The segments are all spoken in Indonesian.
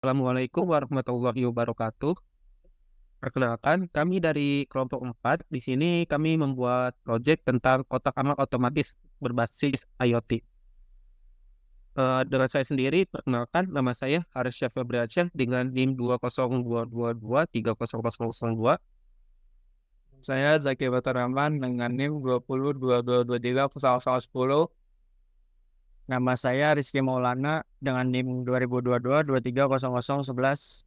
Assalamualaikum warahmatullahi wabarakatuh. Perkenalkan, kami dari kelompok 4. Di sini kami membuat proyek tentang kotak amal otomatis berbasis IoT. Dengan saya sendiri, perkenalkan, nama saya Haris Syafil Briansyah dengan NIM 20222300002. Saya Zaki Batar Rahman dengan NIM 2022230010. Nama saya Rizky Maulana dengan NIM 2022230011.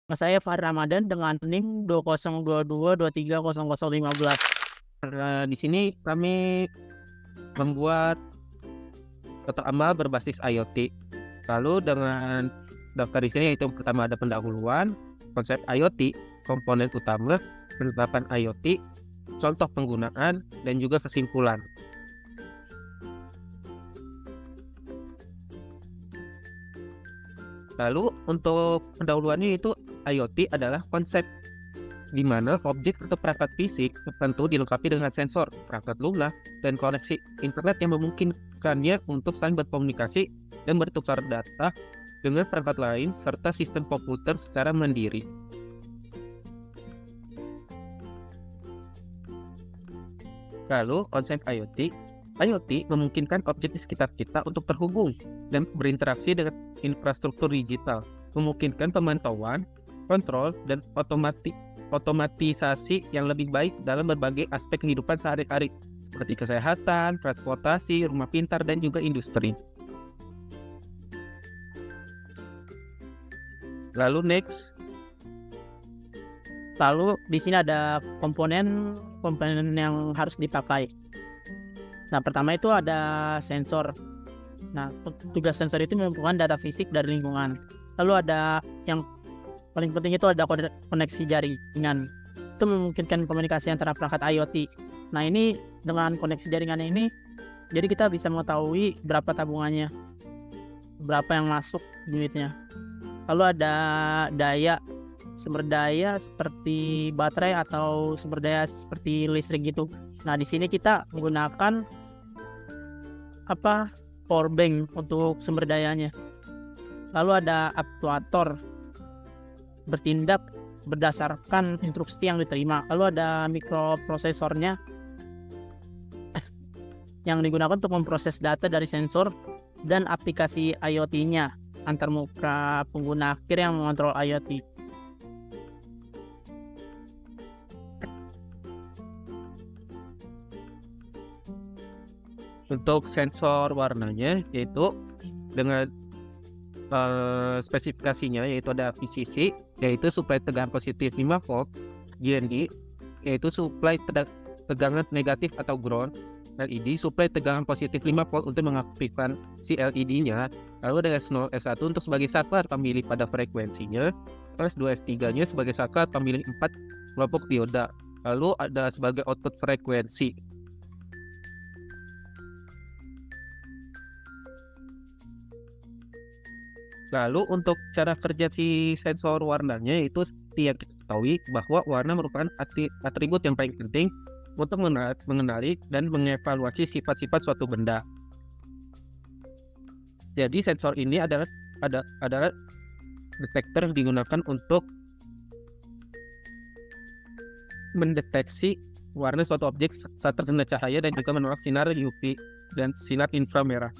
Nama saya Fahri Ramadan dengan NIM 2022230015. Di sini kami membuat kotak amal berbasis IoT. Lalu dengan daftar di sini yaitu pertama ada pendahuluan, konsep IoT, komponen utama, penerapan IoT, contoh penggunaan, dan juga kesimpulan. Lalu untuk pendahuluannya itu IoT adalah konsep di mana objek atau perangkat fisik tertentu dilengkapi dengan sensor, perangkat lunak, dan koneksi internet yang memungkinkannya untuk saling berkomunikasi dan bertukar data dengan perangkat lain serta sistem komputer secara mandiri. Lalu konsep IoT memungkinkan objek di sekitar kita untuk terhubung dan berinteraksi dengan infrastruktur digital, memungkinkan pemantauan, kontrol, dan otomatisasi yang lebih baik dalam berbagai aspek kehidupan sehari-hari seperti kesehatan, transportasi, rumah pintar, dan juga industri. Lalu di sini ada komponen yang harus dipakai. Nah, pertama itu ada sensor. Nah, tugas sensor itu mengumpulkan data fisik dari lingkungan. Lalu ada yang paling penting itu ada koneksi jaringan. Itu memungkinkan komunikasi antara perangkat IoT. Nah, ini dengan koneksi jaringan ini, jadi kita bisa mengetahui berapa tabungannya, berapa yang masuk duitnya. Lalu ada sumber daya seperti baterai atau sumber daya seperti listrik gitu. Nah, di sini kita menggunakan power bank untuk sumber dayanya. Lalu ada aktuator bertindak berdasarkan instruksi yang diterima. Lalu ada mikroprosesornya yang digunakan untuk memproses data dari sensor dan aplikasi IoT-nya antar muka pengguna akhir yang mengontrol IoT. untuk sensor warnanya yaitu dengan spesifikasinya yaitu ada VCC yaitu suplai tegangan positif 5 volt, GND yaitu suplai tegangan negatif atau ground, LED suplai tegangan positif 5 volt untuk mengaktifkan si LED-nya. Lalu ada S0 S1 untuk sebagai saklar pemilih pada frekuensinya, S2 S3-nya sebagai saklar pemilih 4 kelompok dioda. Lalu ada sebagai output frekuensi. Lalu untuk cara kerja si sensor warnanya itu seperti yang kita ketahui bahwa warna merupakan atribut yang paling penting untuk mengenali dan mengevaluasi sifat-sifat suatu benda. Jadi sensor ini adalah detektor yang digunakan untuk mendeteksi warna suatu objek saat terkena cahaya dan juga menolak sinar UV dan sinar inframerah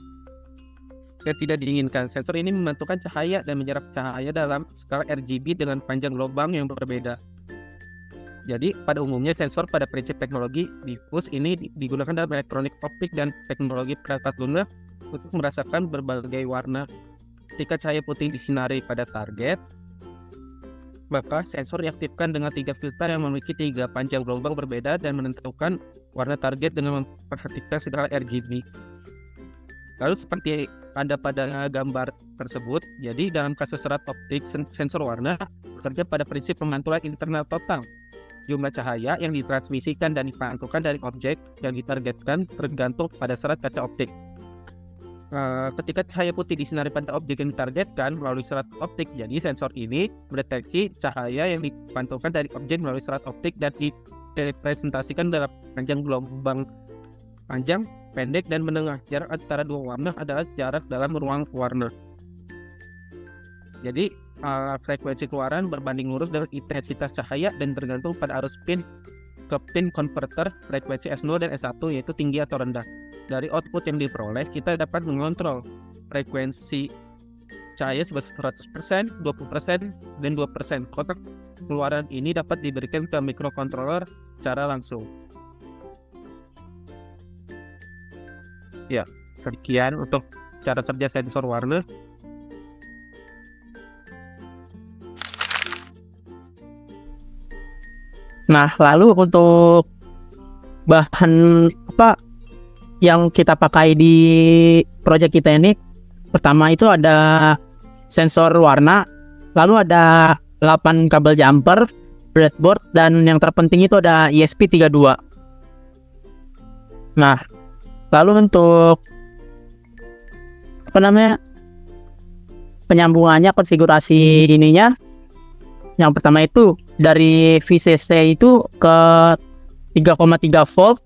yang tidak diinginkan. Sensor ini memantulkan cahaya dan menyerap cahaya dalam skala RGB dengan panjang gelombang yang berbeda. Jadi pada umumnya sensor pada prinsip teknologi difus ini digunakan dalam elektronik optik dan teknologi perangkat lunak untuk merasakan berbagai warna. Ketika cahaya putih disinari pada target, maka sensor diaktifkan dengan 3 filter yang memiliki 3 panjang gelombang berbeda dan menentukan warna target dengan memperhatikan segala RGB. Lalu seperti ada pada gambar tersebut, jadi dalam kasus serat optik sensor warna bekerja pada prinsip pemantulan internal total. Jumlah cahaya yang ditransmisikan dan dipantulkan dari objek yang ditargetkan tergantung pada serat kaca optik. Ketika cahaya putih disinari pada objek yang ditargetkan melalui serat optik, jadi sensor ini mendeteksi cahaya yang dipantulkan dari objek melalui serat optik dan direpresentasikan dalam panjang gelombang panjang pendek dan menengah. Jarak antara dua warna adalah jarak dalam ruang warna. Jadi frekuensi keluaran berbanding lurus dengan intensitas cahaya dan tergantung pada arus spin ke pin converter frekuensi S0 dan S1 yaitu tinggi atau rendah. Dari output yang diperoleh kita dapat mengontrol frekuensi cahaya sebesar 100%, 20%, dan 2%. Kotak keluaran ini dapat diberikan ke microcontroller secara langsung. Ya, sekian untuk cara kerja sensor warna. Nah, lalu untuk bahan apa yang kita pakai di project kita ini, pertama itu ada sensor warna, lalu ada 8 kabel jumper, breadboard, dan yang terpenting itu ada ESP32. Nah, lalu untuk penyambungannya, konfigurasi ininya, yang pertama itu dari VCC itu ke 3,3 volt,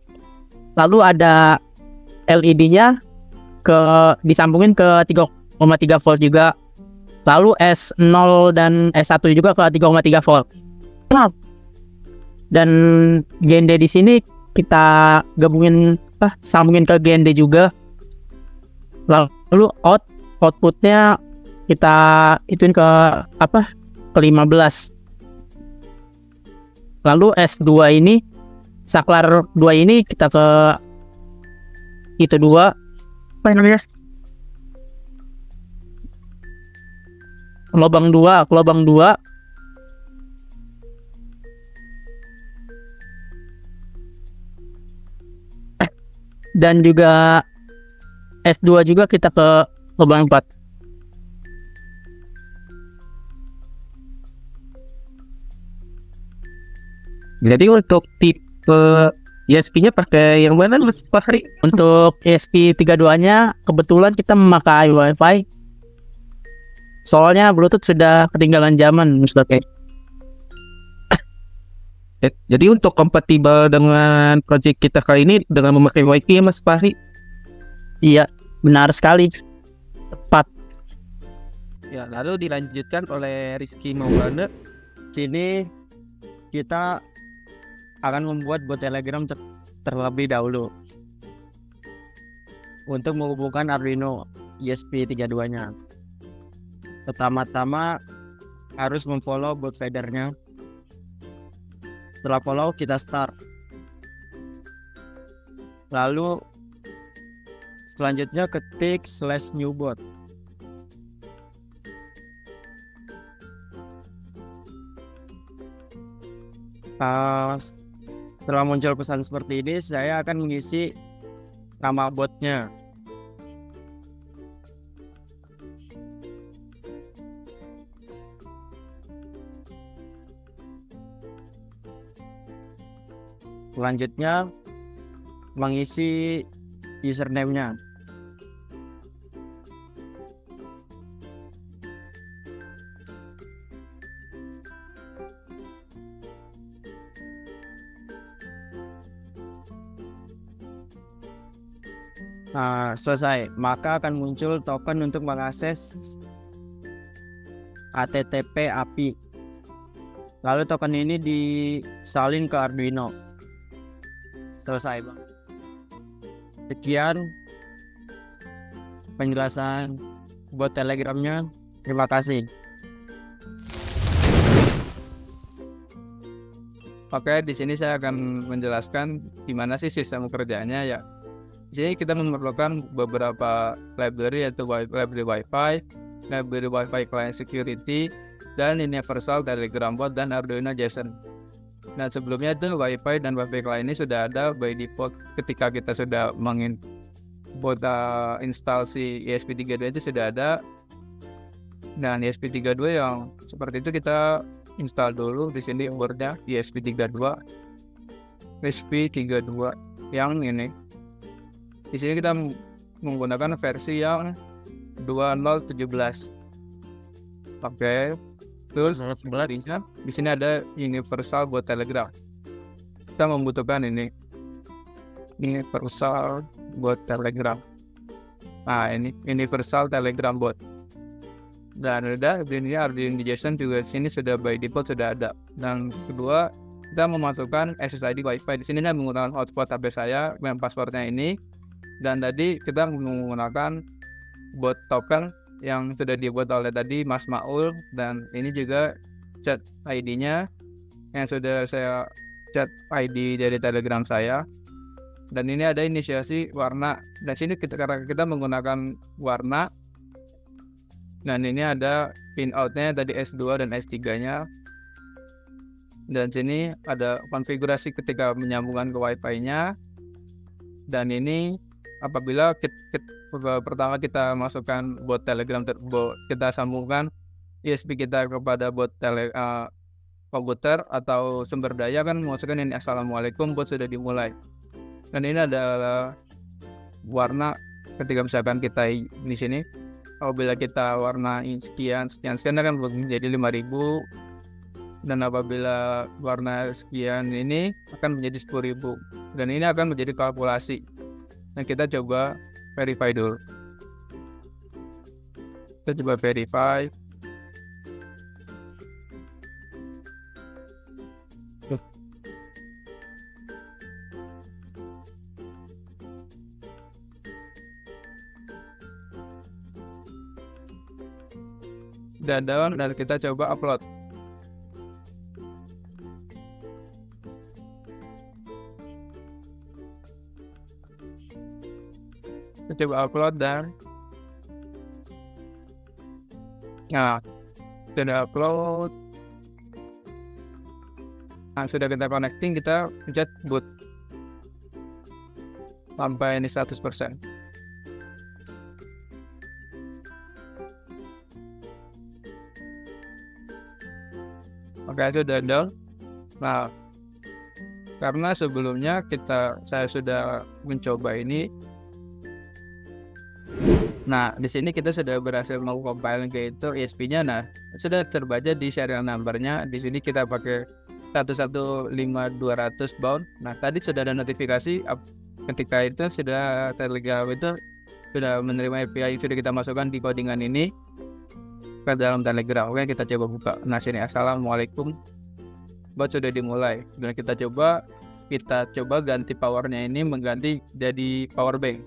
lalu ada LED-nya disambungin ke 3,3 volt juga, lalu S0 dan S1 juga ke 3,3 volt. Dan GND di sini kita sambungin ke GND juga, lalu outputnya kita ituin ke 15. Lalu S2 ini, saklar 2 ini kita ke itu 2 lubang 2 dan juga S2 juga kita ke lubang 4. Jadi untuk tipe ESP-nya pakai yang mana Mas Fahri? Untuk ESP32-nya kebetulan kita memakai Wi-Fi. Soalnya Bluetooth sudah ketinggalan zaman, Mas Doke. Jadi untuk kompatibel dengan project kita kali ini dengan memakai Wi-Fi ya Mas Fahri? Iya, benar sekali. Tepat. Ya, lalu dilanjutkan oleh Rizky Maulana. Sini kita akan membuat bot Telegram terlebih dahulu untuk menghubungkan Arduino ESP32-nya. Pertama-tama harus memfollow bot fadernya. Setelah follow kita start. Lalu selanjutnya ketik /newbot. Setelah muncul pesan seperti ini, saya akan mengisi nama botnya. Selanjutnya mengisi username-nya. Nah, selesai, maka akan muncul token untuk mengakses HTTP API. Lalu token ini disalin ke Arduino. Selesai, Bang. Sekian penjelasan bot Telegramnya. Terima kasih. Oke, di sini saya akan menjelaskan gimana sih sistem kerjanya ya. Di sini kita memerlukan beberapa library yaitu library Wi-Fi, library Wi-Fi Client Security, dan Universal Telegram Bot dan Arduino JSON. Nah, sebelumnya itu Wi-Fi dan Wi-Fi Client ini sudah ada by default ketika kita sudah install si ESP32 itu sudah ada. Dan ESP32 yang seperti itu kita install dulu. Di sini boardnya ESP32 yang ini. Di sini kita menggunakan versi yang 2017. Oke. Terus di sini ada Universal buat Telegram. Kita membutuhkan ini. universal bot Telegram. Nah, ini universal Telegram bot. Dan udah ini RD injection juga sini sudah by default sudah ada. Dan kedua, kita memasukkan SSID Wi-Fi. Di sini saya menggunakan hotspot HP saya dengan passwordnya ini. Dan tadi kita menggunakan bot token yang sudah dibuat oleh tadi Mas Maul, dan ini juga chat ID-nya yang sudah saya chat ID dari Telegram saya. Dan ini ada inisiasi warna. Dan sini karena kita menggunakan warna. Dan ini ada pin out-nya tadi S2 dan S3-nya. Dan sini ada konfigurasi ketika menyambungkan ke Wi-Fi-nya. Dan ini apabila pertama kita masukkan bot Telegram, kita sambungkan USB kita kepada bot komputer atau sumber daya, kan masukkan ini assalamualaikum, bot sudah dimulai. Dan ini adalah warna ketika misalkan kita di sini, apabila kita warna sekian akan menjadi 5.000, dan apabila warna sekian ini akan menjadi 10.000, dan ini akan menjadi kalkulasi. Dan kita coba verify dulu. Kita coba verify. Dan down, dan kita coba upload. Kita coba upload dan sudah upload. Nah, sudah kita connecting, kita pencet boot sampai ini 100%. Oke, itu udah down. Nah, karena sebelumnya saya sudah mencoba ini. Nah, di sini kita sudah berhasil mengcompile ke itu ISP-nya. Nah, sudah terbaca di serial number-nya. Di sini kita pakai 115200 bound. Nah, tadi sudah ada notifikasi ketika itu sudah Telegram itu sudah menerima API yang sudah kita masukkan di codingan ini ke dalam Telegram. Oke, kita coba buka. Nah, sini assalamualaikum, bot sudah dimulai. Dan kita coba ganti powernya ini, mengganti jadi power bank.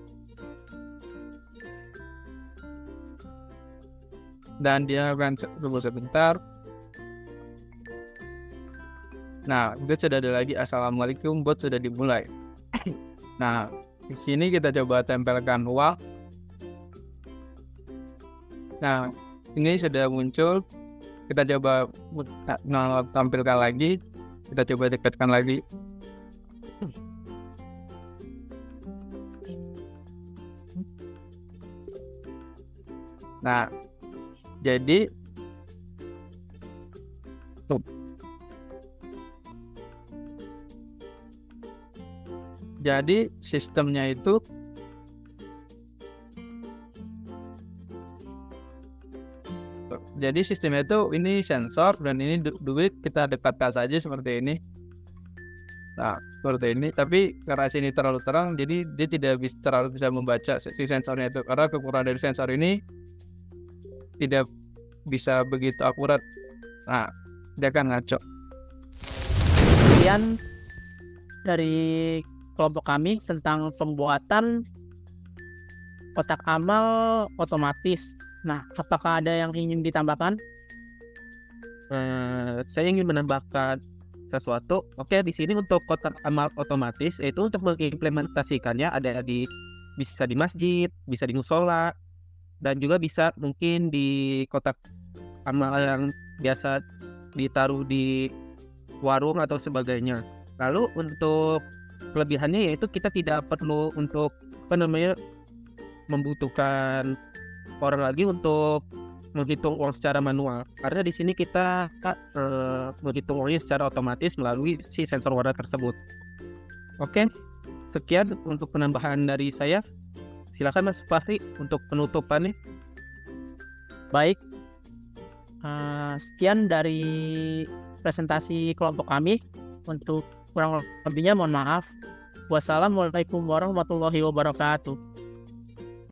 Dan dia akan tunggu sebentar. Nah, itu sudah ada lagi assalamualaikum, bot sudah dimulai. Nah, di sini kita coba tempelkan uang. Nah, ini sudah muncul. Kita coba tampilkan lagi. Kita coba dekatkan lagi. Nah, jadi sistemnya itu ini sensor, dan ini duit kita dekatkan saja seperti ini. Nah, seperti ini. Tapi karena sini terlalu terang, jadi dia tidak terlalu bisa membaca si sensornya itu, karena kekurangan dari sensor ini tidak bisa begitu akurat. Nah, dia akan ngaco. Kemudian dari kelompok kami tentang pembuatan kotak amal otomatis. Nah, apakah ada yang ingin ditambahkan? Saya ingin menambahkan sesuatu. Oke, di sini untuk kotak amal otomatis itu untuk mengimplementasikannya bisa di masjid, bisa di musola, dan juga bisa mungkin di kotak amal yang biasa ditaruh di warung atau sebagainya. Lalu untuk kelebihannya yaitu kita tidak perlu untuk membutuhkan orang lagi untuk menghitung uang secara manual, karena di sini kita menghitung uangnya secara otomatis melalui si sensor warna tersebut. Oke, sekian untuk penambahan dari saya. Silakan Mas Fahri untuk penutupannya. Baik, sekian dari presentasi kelompok kami. Untuk kurang lebihnya mohon maaf. Wassalamualaikum warahmatullahi wabarakatuh.